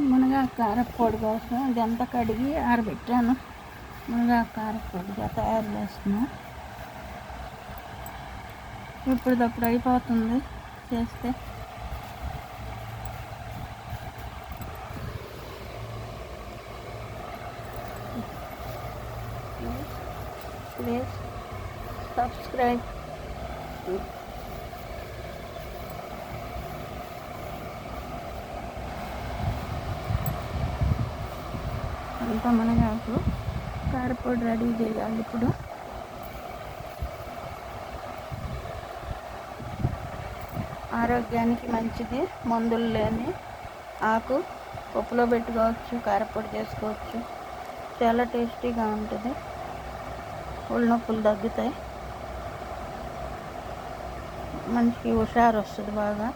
మునగాకు కారప్పొడి కోసం ఇదంతా కడిగి ఆరబెట్టాను. మునగాకు కారప్పొడిగా తయారు చేస్తున్నాను. ఇప్పటిదప్పుడు అయిపోతుంది చేస్తే. Please subscribe. అంతా మునగాకు కారప్పొడి రెడీ చేయాలి ఇప్పుడు. ఆరోగ్యానికి మంచిది, మందులు లేని ఆకు. పప్పులో పెట్టుకోవచ్చు, కారప్పొడి చేసుకోవచ్చు. చాలా టేస్టీగా ఉంటుంది. ఒళ్ళు నొప్పులు తగ్గుతాయి, మనిషికి హుషారు వస్తుంది బాగా.